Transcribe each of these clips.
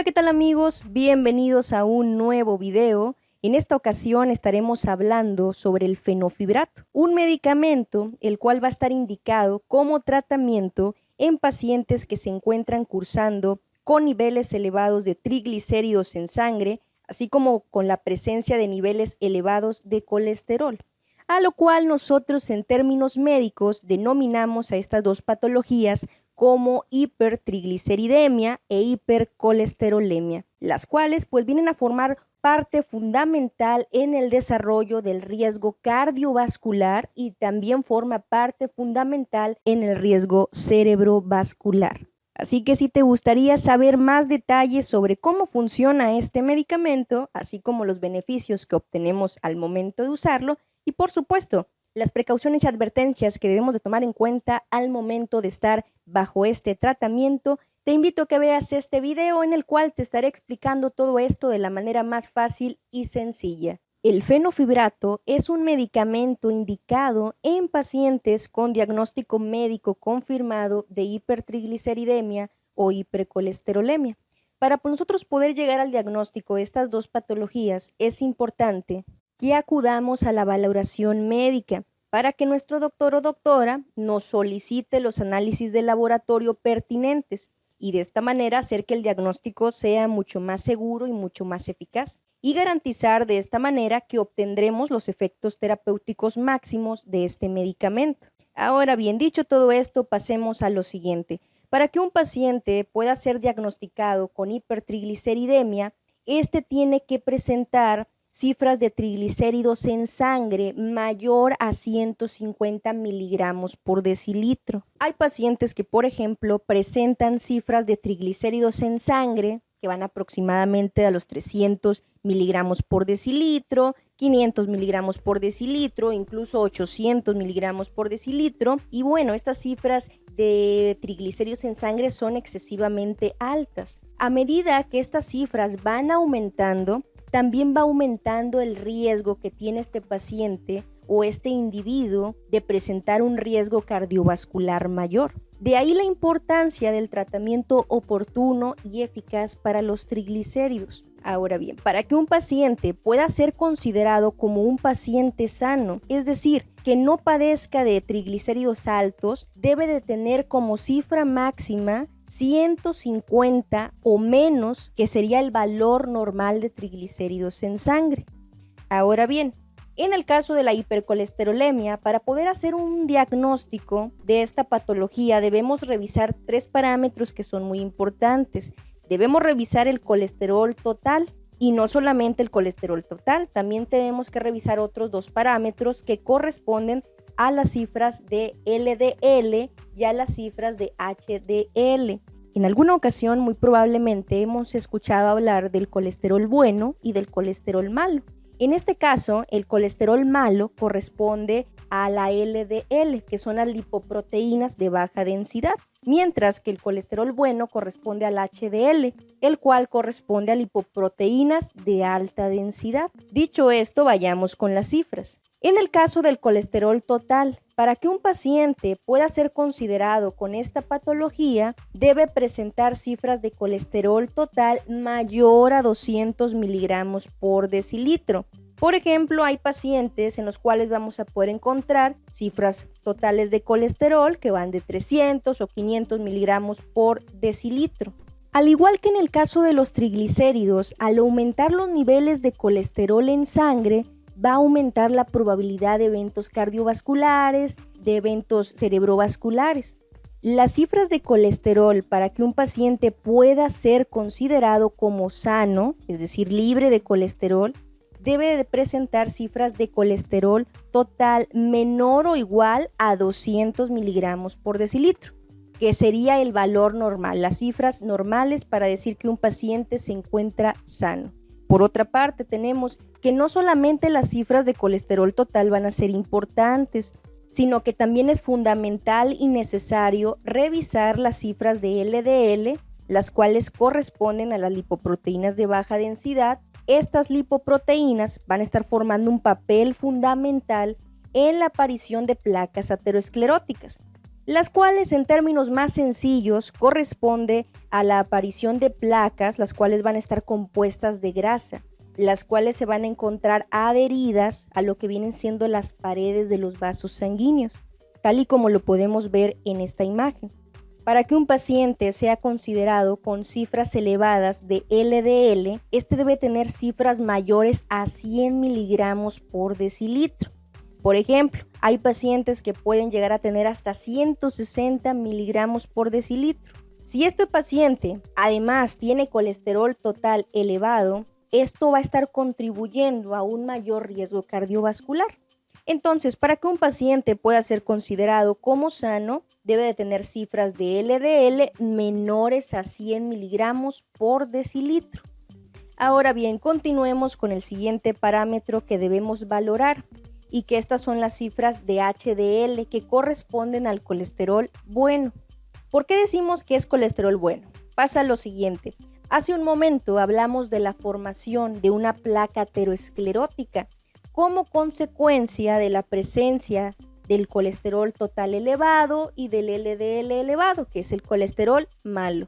¿Qué tal amigos? Bienvenidos a un nuevo video. En esta ocasión estaremos hablando sobre el fenofibrato, un medicamento el cual va a estar indicado como tratamiento en pacientes que se encuentran cursando con niveles elevados de triglicéridos en sangre, así como con la presencia de niveles elevados de colesterol, a lo cual nosotros en términos médicos denominamos a estas dos patologías como hipertrigliceridemia e hipercolesterolemia, las cuales pues vienen a formar parte fundamental en el desarrollo del riesgo cardiovascular y también forma parte fundamental en el riesgo cerebrovascular. Así que si te gustaría saber más detalles sobre cómo funciona este medicamento, así como los beneficios que obtenemos al momento de usarlo y por supuesto las precauciones y advertencias que debemos de tomar en cuenta al momento de estar bajo este tratamiento, te invito a que veas este video en el cual te estaré explicando todo esto de la manera más fácil y sencilla. El fenofibrato es un medicamento indicado en pacientes con diagnóstico médico confirmado de hipertrigliceridemia o hipercolesterolemia. Para nosotros poder llegar al diagnóstico de estas dos patologías es importante que acudamos a la valoración médica para que nuestro doctor o doctora nos solicite los análisis de laboratorio pertinentes y de esta manera hacer que el diagnóstico sea mucho más seguro y mucho más eficaz y garantizar de esta manera que obtendremos los efectos terapéuticos máximos de este medicamento. Ahora bien, dicho todo esto, pasemos a lo siguiente. Para que un paciente pueda ser diagnosticado con hipertrigliceridemia, este tiene que presentar cifras de triglicéridos en sangre mayor a 150 miligramos por decilitro. Hay pacientes que, por ejemplo, presentan cifras de triglicéridos en sangre que van aproximadamente a los 300 miligramos por decilitro, 500 miligramos por decilitro, incluso 800 miligramos por decilitro. Y bueno, estas cifras de triglicéridos en sangre son excesivamente altas. A medida que estas cifras van aumentando, también va aumentando el riesgo que tiene este paciente o este individuo de presentar un riesgo cardiovascular mayor. De ahí la importancia del tratamiento oportuno y eficaz para los triglicéridos. Ahora bien, para que un paciente pueda ser considerado como un paciente sano, es decir, que no padezca de triglicéridos altos, debe de tener como cifra máxima 150 o menos, que sería el valor normal de triglicéridos en sangre. Ahora bien, en el caso de la hipercolesterolemia, para poder hacer un diagnóstico de esta patología debemos revisar tres parámetros que son muy importantes. Debemos revisar el colesterol total y no solamente el colesterol total, también tenemos que revisar otros dos parámetros que corresponden a las cifras de LDL y a las cifras de HDL. En alguna ocasión, muy probablemente, hemos escuchado hablar del colesterol bueno y del colesterol malo. En este caso, el colesterol malo corresponde a la LDL, que son las lipoproteínas de baja densidad, mientras que el colesterol bueno corresponde al HDL, el cual corresponde a lipoproteínas de alta densidad. Dicho esto, vayamos con las cifras. En el caso del colesterol total, para que un paciente pueda ser considerado con esta patología, debe presentar cifras de colesterol total mayor a 200 miligramos por decilitro. Por ejemplo, hay pacientes en los cuales vamos a poder encontrar cifras totales de colesterol que van de 300 o 500 miligramos por decilitro. Al igual que en el caso de los triglicéridos, al aumentar los niveles de colesterol en sangre, va a aumentar la probabilidad de eventos cardiovasculares, de eventos cerebrovasculares. Las cifras de colesterol para que un paciente pueda ser considerado como sano, es decir, libre de colesterol, debe de presentar cifras de colesterol total menor o igual a 200 miligramos por decilitro, que sería el valor normal, las cifras normales para decir que un paciente se encuentra sano. Por otra parte, tenemos que no solamente las cifras de colesterol total van a ser importantes, sino que también es fundamental y necesario revisar las cifras de LDL, las cuales corresponden a las lipoproteínas de baja densidad. Estas lipoproteínas van a estar formando un papel fundamental en la aparición de placas ateroscleróticas. las cuales en términos más sencillos corresponde a la aparición de placas, las cuales van a estar compuestas de grasa, las cuales se van a encontrar adheridas a lo que vienen siendo las paredes de los vasos sanguíneos, tal y como lo podemos ver en esta imagen. Para que un paciente sea considerado con cifras elevadas de LDL, este debe tener cifras mayores a 100 miligramos por decilitro. Por ejemplo, hay pacientes que pueden llegar a tener hasta 160 miligramos por decilitro. Si este paciente además tiene colesterol total elevado, esto va a estar contribuyendo a un mayor riesgo cardiovascular. Entonces, para que un paciente pueda ser considerado como sano, debe de tener cifras de LDL menores a 100 miligramos por decilitro. Ahora bien, continuemos con el siguiente parámetro que debemos valorar, y que estas son las cifras de HDL que corresponden al colesterol bueno. ¿Por qué decimos que es colesterol bueno? Pasa lo siguiente. Hace un momento hablamos de la formación de una placa aterosclerótica como consecuencia de la presencia del colesterol total elevado y del LDL elevado, que es el colesterol malo.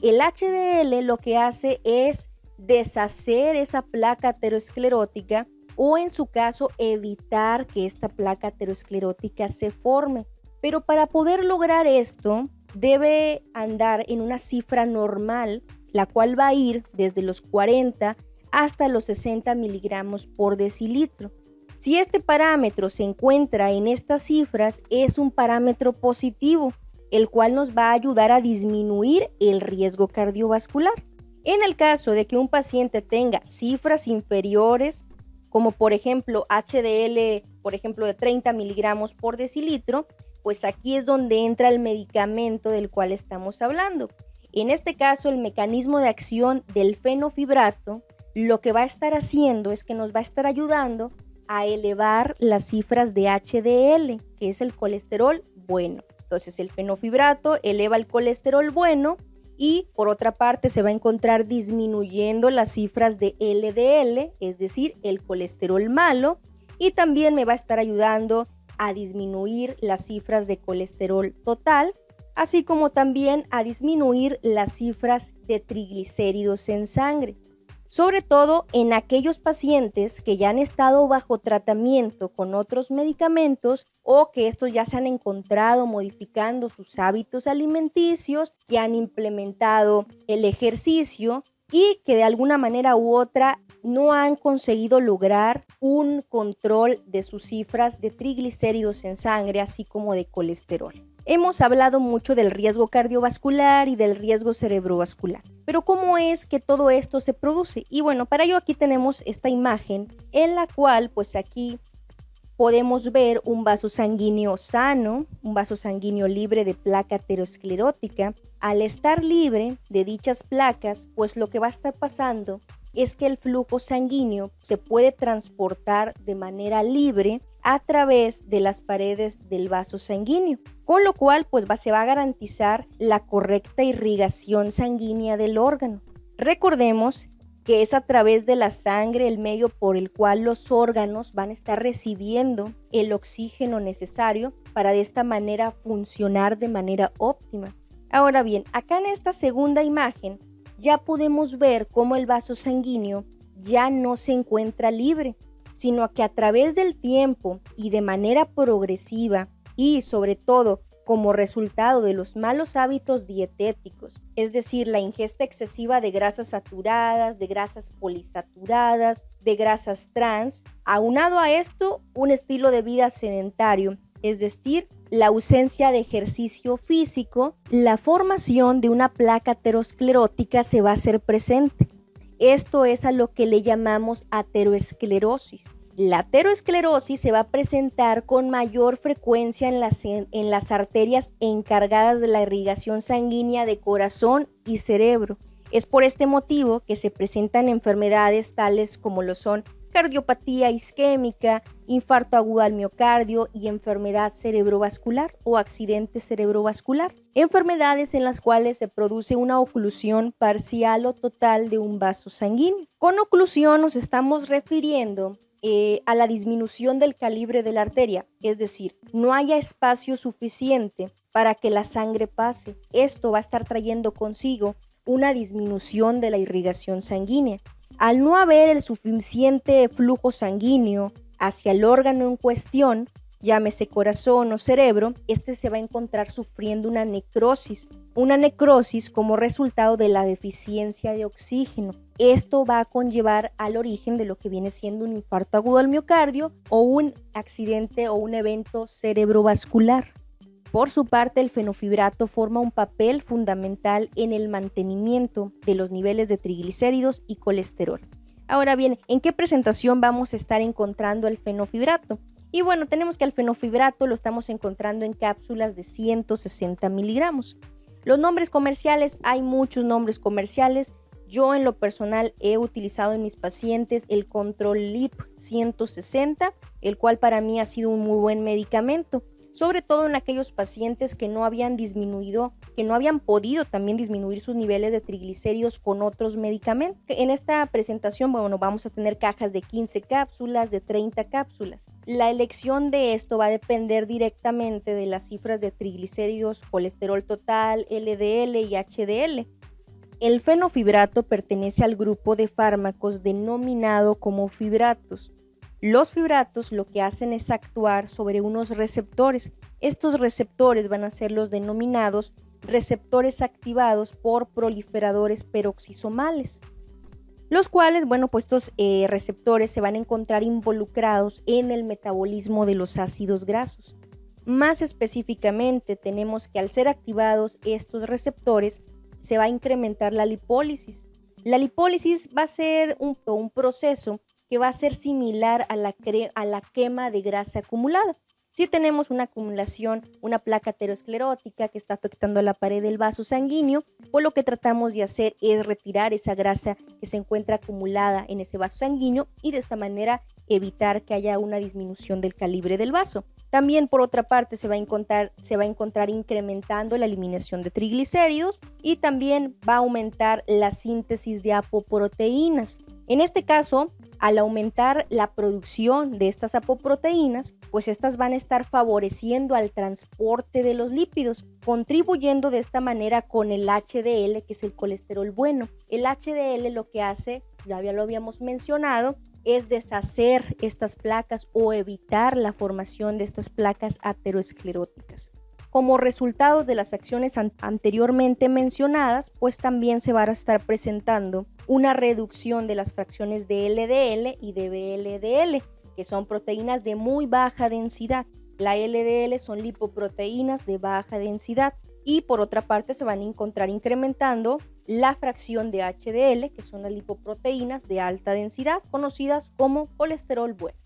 El HDL lo que hace es deshacer esa placa aterosclerótica o en su caso evitar que esta placa aterosclerótica se forme. Pero para poder lograr esto debe andar en una cifra normal, la cual va a ir desde los 40 hasta los 60 miligramos por decilitro. Si este parámetro se encuentra en estas cifras, es un parámetro positivo, el cual nos va a ayudar a disminuir el riesgo cardiovascular. En el caso de que un paciente tenga cifras inferiores, como por ejemplo HDL, por ejemplo de 30 miligramos por decilitro, pues aquí es donde entra el medicamento del cual estamos hablando. En este caso, el mecanismo de acción del fenofibrato lo que va a estar haciendo es que nos va a estar ayudando a elevar las cifras de HDL, que es el colesterol bueno. Entonces el fenofibrato eleva el colesterol bueno y por otra parte se va a encontrar disminuyendo las cifras de LDL, es decir, el colesterol malo, y también me va a estar ayudando a disminuir las cifras de colesterol total, así como también a disminuir las cifras de triglicéridos en sangre. Sobre todo en aquellos pacientes que ya han estado bajo tratamiento con otros medicamentos o que estos ya se han encontrado modificando sus hábitos alimenticios, que han implementado el ejercicio y que de alguna manera u otra no han conseguido lograr un control de sus cifras de triglicéridos en sangre, así como de colesterol. Hemos hablado mucho del riesgo cardiovascular y del riesgo cerebrovascular, pero ¿cómo es que todo esto se produce? Y bueno, para ello aquí tenemos esta imagen en la cual pues aquí podemos ver un vaso sanguíneo sano, un vaso sanguíneo libre de placa aterosclerótica. Al estar libre de dichas placas, pues lo que va a estar pasando es que el flujo sanguíneo se puede transportar de manera libre a través de las paredes del vaso sanguíneo, con lo cual pues se va a garantizar la correcta irrigación sanguínea del órgano. Recordemos que es a través de la sangre el medio por el cual los órganos van a estar recibiendo el oxígeno necesario para de esta manera funcionar de manera óptima. Ahora bien, acá en esta segunda imagen ya podemos ver cómo el vaso sanguíneo ya no se encuentra libre, sino que a través del tiempo y de manera progresiva y sobre todo como resultado de los malos hábitos dietéticos, es decir, la ingesta excesiva de grasas saturadas, de grasas polisaturadas, de grasas trans, aunado a esto un estilo de vida sedentario, es decir, la ausencia de ejercicio físico, la formación de una placa aterosclerótica se va a hacer presente. Esto es a lo que le llamamos aterosclerosis. La aterosclerosis se va a presentar con mayor frecuencia en las arterias encargadas de la irrigación sanguínea de corazón y cerebro. Es por este motivo que se presentan enfermedades tales como lo son cardiopatía isquémica, infarto agudo al miocardio y enfermedad cerebrovascular o accidente cerebrovascular. Enfermedades en las cuales se produce una oclusión parcial o total de un vaso sanguíneo. Con oclusión nos estamos refiriendo a la disminución del calibre de la arteria, es decir, no haya espacio suficiente para que la sangre pase. Esto va a estar trayendo consigo una disminución de la irrigación sanguínea. Al no haber el suficiente flujo sanguíneo hacia el órgano en cuestión, llámese corazón o cerebro, este se va a encontrar sufriendo una necrosis como resultado de la deficiencia de oxígeno. Esto va a conllevar al origen de lo que viene siendo un infarto agudo al miocardio o un accidente o un evento cerebrovascular. Por su parte, el fenofibrato forma un papel fundamental en el mantenimiento de los niveles de triglicéridos y colesterol. Ahora bien, ¿en qué presentación vamos a estar encontrando el fenofibrato? Y bueno, tenemos que el fenofibrato lo estamos encontrando en cápsulas de 160 miligramos. Los nombres comerciales, hay muchos nombres comerciales. Yo en lo personal he utilizado en mis pacientes el Control Lip 160, el cual para mí ha sido un muy buen medicamento, sobre todo en aquellos pacientes que no habían podido también disminuir sus niveles de triglicéridos con otros medicamentos. En esta presentación, bueno, vamos a tener cajas de 15 cápsulas, de 30 cápsulas. La elección de esto va a depender directamente de las cifras de triglicéridos, colesterol total, LDL y HDL. El fenofibrato pertenece al grupo de fármacos denominado como fibratos. Los fibratos lo que hacen es actuar sobre unos receptores. Estos receptores van a ser los denominados receptores activados por proliferadores peroxisomales, los cuales, bueno, pues estos receptores se van a encontrar involucrados en el metabolismo de los ácidos grasos. Más específicamente, tenemos que al ser activados estos receptores, se va a incrementar la lipólisis. La lipólisis va a ser un proceso que va a ser similar a la quema de grasa acumulada. Si tenemos una acumulación, una placa aterosclerótica que está afectando a la pared del vaso sanguíneo, pues lo que tratamos de hacer es retirar esa grasa que se encuentra acumulada en ese vaso sanguíneo y de esta manera evitar que haya una disminución del calibre del vaso. También, por otra parte, se va a encontrar incrementando la eliminación de triglicéridos y también va a aumentar la síntesis de apoproteínas. En este caso, al aumentar la producción de estas apoproteínas, pues estas van a estar favoreciendo al transporte de los lípidos, contribuyendo de esta manera con el HDL, que es el colesterol bueno. El HDL lo que hace, ya lo habíamos mencionado, es deshacer estas placas o evitar la formación de estas placas ateroscleróticas. Como resultado de las acciones anteriormente mencionadas, pues también se va a estar presentando una reducción de las fracciones de LDL y de VLDL, que son proteínas de muy baja densidad. La LDL son lipoproteínas de baja densidad y por otra parte se van a encontrar incrementando la fracción de HDL, que son las lipoproteínas de alta densidad, conocidas como colesterol bueno.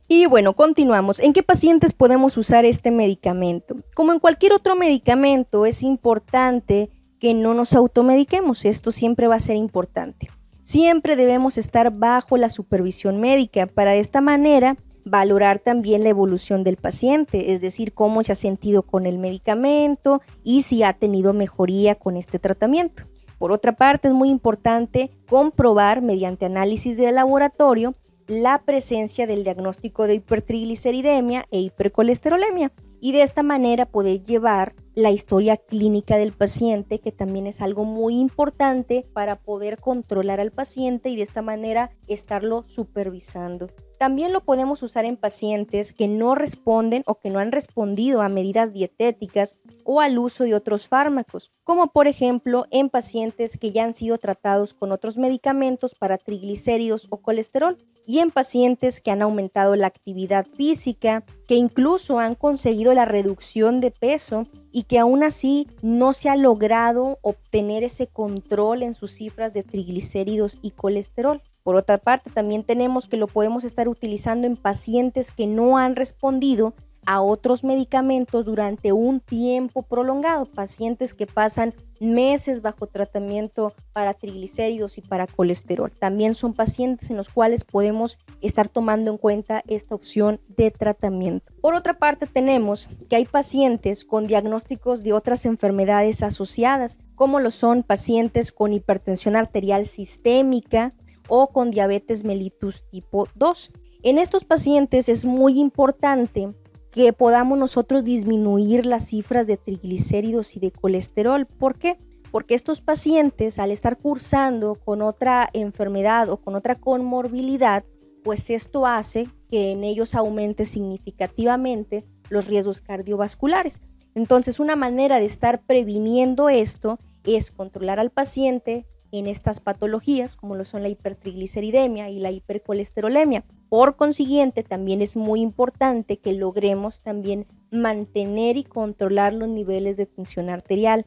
Y bueno, continuamos. ¿En qué pacientes podemos usar este medicamento? Como en cualquier otro medicamento, es importante que no nos automediquemos. Esto siempre va a ser importante. Siempre debemos estar bajo la supervisión médica para de esta manera valorar también la evolución del paciente, es decir, cómo se ha sentido con el medicamento y si ha tenido mejoría con este tratamiento. Por otra parte, es muy importante comprobar mediante análisis de laboratorio la presencia del diagnóstico de hipertrigliceridemia e hipercolesterolemia y de esta manera poder llevar la historia clínica del paciente, que también es algo muy importante para poder controlar al paciente y de esta manera estarlo supervisando. También lo podemos usar en pacientes que no responden o que no han respondido a medidas dietéticas o al uso de otros fármacos, como por ejemplo en pacientes que ya han sido tratados con otros medicamentos para triglicéridos o colesterol y en pacientes que han aumentado la actividad física, que incluso han conseguido la reducción de peso y que aún así no se ha logrado obtener ese control en sus cifras de triglicéridos y colesterol. Por otra parte, también tenemos que lo podemos estar utilizando en pacientes que no han respondido a otros medicamentos durante un tiempo prolongado, pacientes que pasan meses bajo tratamiento para triglicéridos y para colesterol. También son pacientes en los cuales podemos estar tomando en cuenta esta opción de tratamiento. Por otra parte, tenemos que hay pacientes con diagnósticos de otras enfermedades asociadas, como lo son pacientes con hipertensión arterial sistémica o con diabetes mellitus tipo 2. En estos pacientes es muy importante que podamos nosotros disminuir las cifras de triglicéridos y de colesterol. ¿Por qué? Porque estos pacientes, al estar cursando con otra enfermedad o con otra comorbilidad, pues esto hace que en ellos aumente significativamente los riesgos cardiovasculares. Entonces, una manera de estar previniendo esto es controlar al paciente en estas patologías, como lo son la hipertrigliceridemia y la hipercolesterolemia. Por consiguiente, también es muy importante que logremos también mantener y controlar los niveles de tensión arterial,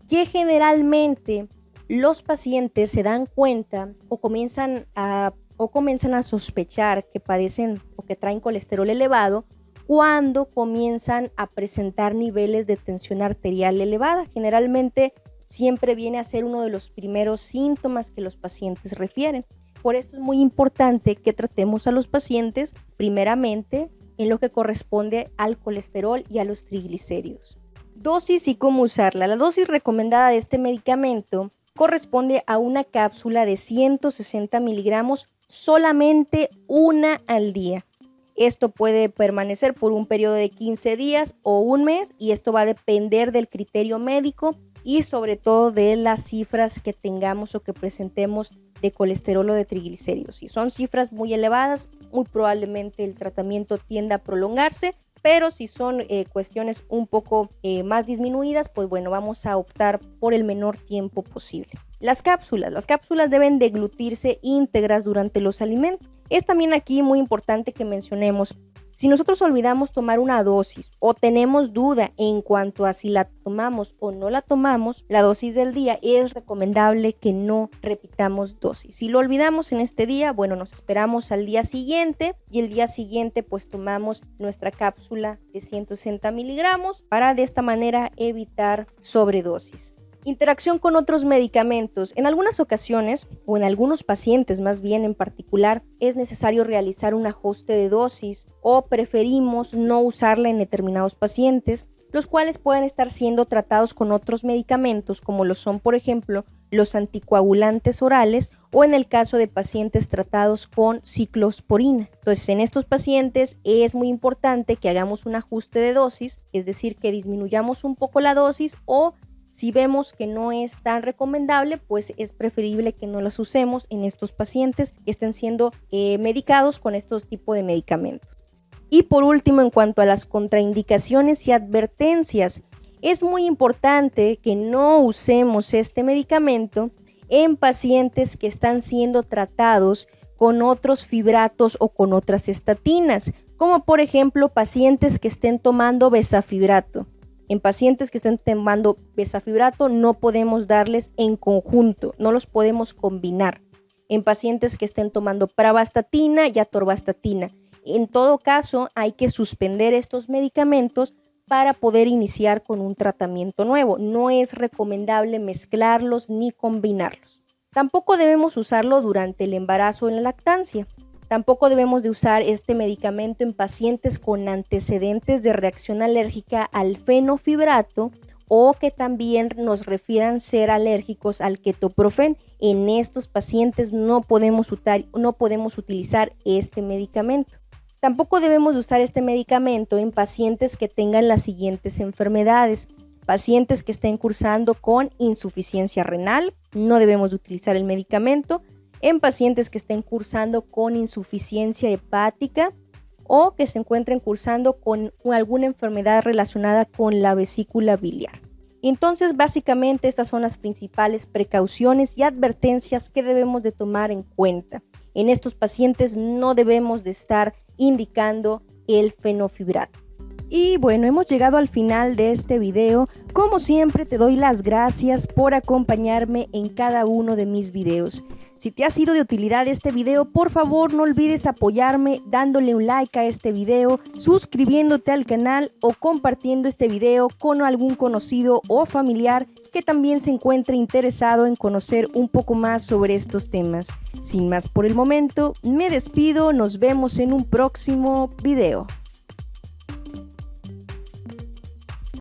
que generalmente los pacientes se dan cuenta o comienzan a sospechar que padecen o que traen colesterol elevado cuando comienzan a presentar niveles de tensión arterial elevada. Generalmente siempre viene a ser uno de los primeros síntomas que los pacientes refieren. Por esto es muy importante que tratemos a los pacientes primeramente en lo que corresponde al colesterol y a los triglicéridos. Dosis y cómo usarla. La dosis recomendada de este medicamento corresponde a una cápsula de 160 miligramos, solamente una al día. Esto puede permanecer por un periodo de 15 días o un mes y esto va a depender del criterio médico y sobre todo de las cifras que tengamos o que presentemos de colesterol o de triglicéridos. Si son cifras muy elevadas, muy probablemente el tratamiento tienda a prolongarse, pero si son cuestiones un poco más disminuidas, pues bueno, vamos a optar por el menor tiempo posible. Las cápsulas deben deglutirse íntegras durante los alimentos. Es también aquí muy importante que mencionemos, si nosotros olvidamos tomar una dosis o tenemos duda en cuanto a si la tomamos o no la tomamos, la dosis del día, es recomendable que no repitamos dosis. Si lo olvidamos en este día, bueno, nos esperamos al día siguiente y el día siguiente pues tomamos nuestra cápsula de 160 miligramos para de esta manera evitar sobredosis. Interacción con otros medicamentos. En algunas ocasiones, o en algunos pacientes más bien en particular, es necesario realizar un ajuste de dosis o preferimos no usarla en determinados pacientes, los cuales pueden estar siendo tratados con otros medicamentos como lo son, por ejemplo, los anticoagulantes orales o en el caso de pacientes tratados con ciclosporina. Entonces, en estos pacientes es muy importante que hagamos un ajuste de dosis, es decir, que disminuyamos un poco la dosis o si vemos que no es tan recomendable, pues es preferible que no las usemos en estos pacientes que estén siendo medicados con estos tipos de medicamentos. Y por último, en cuanto a las contraindicaciones y advertencias, es muy importante que no usemos este medicamento en pacientes que están siendo tratados con otros fibratos o con otras estatinas, como por ejemplo pacientes que estén tomando bezafibrato. En pacientes que estén tomando bezafibrato no podemos darles en conjunto, no los podemos combinar. En pacientes que estén tomando pravastatina y atorvastatina. En todo caso, hay que suspender estos medicamentos para poder iniciar con un tratamiento nuevo. No es recomendable mezclarlos ni combinarlos. Tampoco debemos usarlo durante el embarazo o en la lactancia. Tampoco debemos de usar este medicamento en pacientes con antecedentes de reacción alérgica al fenofibrato o que también nos refieran ser alérgicos al ketoprofen. En estos pacientes no podemos utilizar este medicamento. Tampoco debemos de usar este medicamento en pacientes que tengan las siguientes enfermedades. Pacientes que estén cursando con insuficiencia renal, no debemos de utilizar el medicamento. En pacientes que estén cursando con insuficiencia hepática o que se encuentren cursando con alguna enfermedad relacionada con la vesícula biliar. Entonces, básicamente estas son las principales precauciones y advertencias que debemos de tomar en cuenta. En estos pacientes no debemos de estar indicando el fenofibrato. Y bueno, hemos llegado al final de este video. Como siempre, te doy las gracias por acompañarme en cada uno de mis videos. Si te ha sido de utilidad este video, por favor no olvides apoyarme dándole un like a este video, suscribiéndote al canal o compartiendo este video con algún conocido o familiar que también se encuentre interesado en conocer un poco más sobre estos temas. Sin más por el momento, me despido, nos vemos en un próximo video.